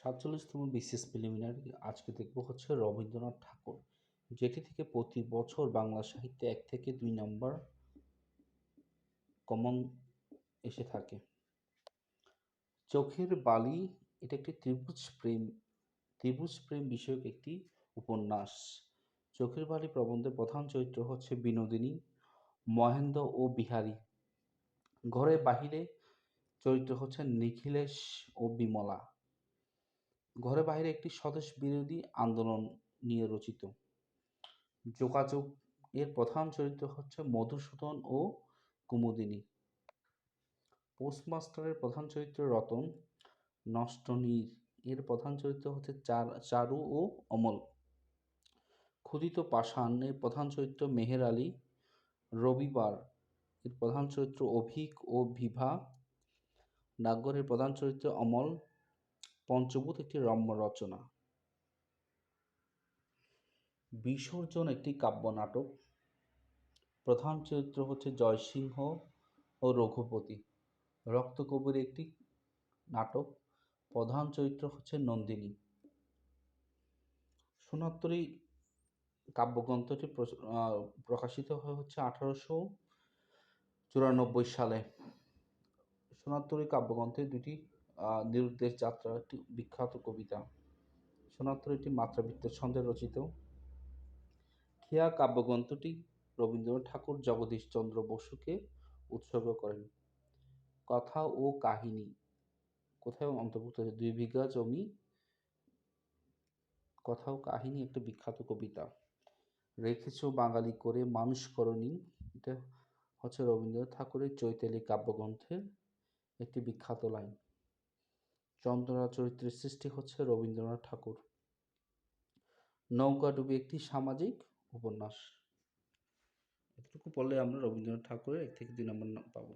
৪৭তম BCS preliminary আজকে দেখব হচ্ছে রবীন্দ্রনাথ ঠাকুর, যেটি থেকে প্রতি বছর বাংলা সাহিত্যে ১ থেকে ২ নম্বর কমন এসে থাকে। চোখের বালি এটা একটি ত্রিভুজ প্রেম বিষয়ক একটি উপন্যাস। চোখের বালি প্রবন্ধের প্রধান চরিত্র হচ্ছে বিনোদিনী, মহেন্দ্র ও বিহারী। ঘরে বাহিরে চরিত্র হচ্ছে নিখিলেশ ও বিমলা। ঘরে বাহিরে একটি স্বদেশ বিরোধী আন্দোলন নিয়ে রচিত। যোগাযোগ এর প্রধান চরিত্র হচ্ছে মধুসূদন ও কুমুদিনী। পোস্টমাস্টারের প্রধান চরিত্র রতন। নষ্টনীড় এর প্রধান চরিত্র হচ্ছে চারু ও অমল। ক্ষুধিত পাষাণ এর প্রধান চরিত্র মেহের আলী। রবিবার এর প্রধান চরিত্র অভিক ও বিভা। ডাকঘরের প্রধান চরিত্র অমল। পঞ্চভূত একটি রম্য রচনা। বিসর্জন একটি কাব্য নাটক। প্রধান চরিত্র হচ্ছে জয়সিংহ ও রঘুপতি। রক্তকবির একটি নাটক। প্রধান চরিত্র হচ্ছে নন্দিনী। সোনারতরী কাব্যগ্রন্থটি প্রকাশিত হয় হচ্ছে 1894 সালে। সোনারতরী কাব্যগ্রন্থে দুটি নিরুদ্দেশ যাত্রা একটি বিখ্যাত কবিতা। সোনারতরী একটি মাত্রাবৃত্ত ছন্দে রচিত। খেয়া কাব্যগ্রন্থটি রবীন্দ্রনাথ ঠাকুর জগদীশচন্দ্র বসুকে উৎসর্গ করেন। কথা ও কাহিনী কোথায় অন্তর্ভুক্ত হয়েছে? ২ বিঘা জমি। কথা ও কাহিনী একটা বিখ্যাত কবিতা। রেখেছ বাঙালি করে মানুষ করনি, এটা হচ্ছে রবীন্দ্রনাথ ঠাকুরের চৈতালি কাব্যগ্রন্থের একটি বিখ্যাত লাইন। চন্দ্রনা চরিত্রের সৃষ্টি হচ্ছে রবীন্দ্রনাথ ঠাকুর। নৌকাডুবি একটি সামাজিক উপন্যাস। এতটুকু পড়লে আমরা রবীন্দ্রনাথ ঠাকুরের ১ থেকে ২ নম্বর পাবো।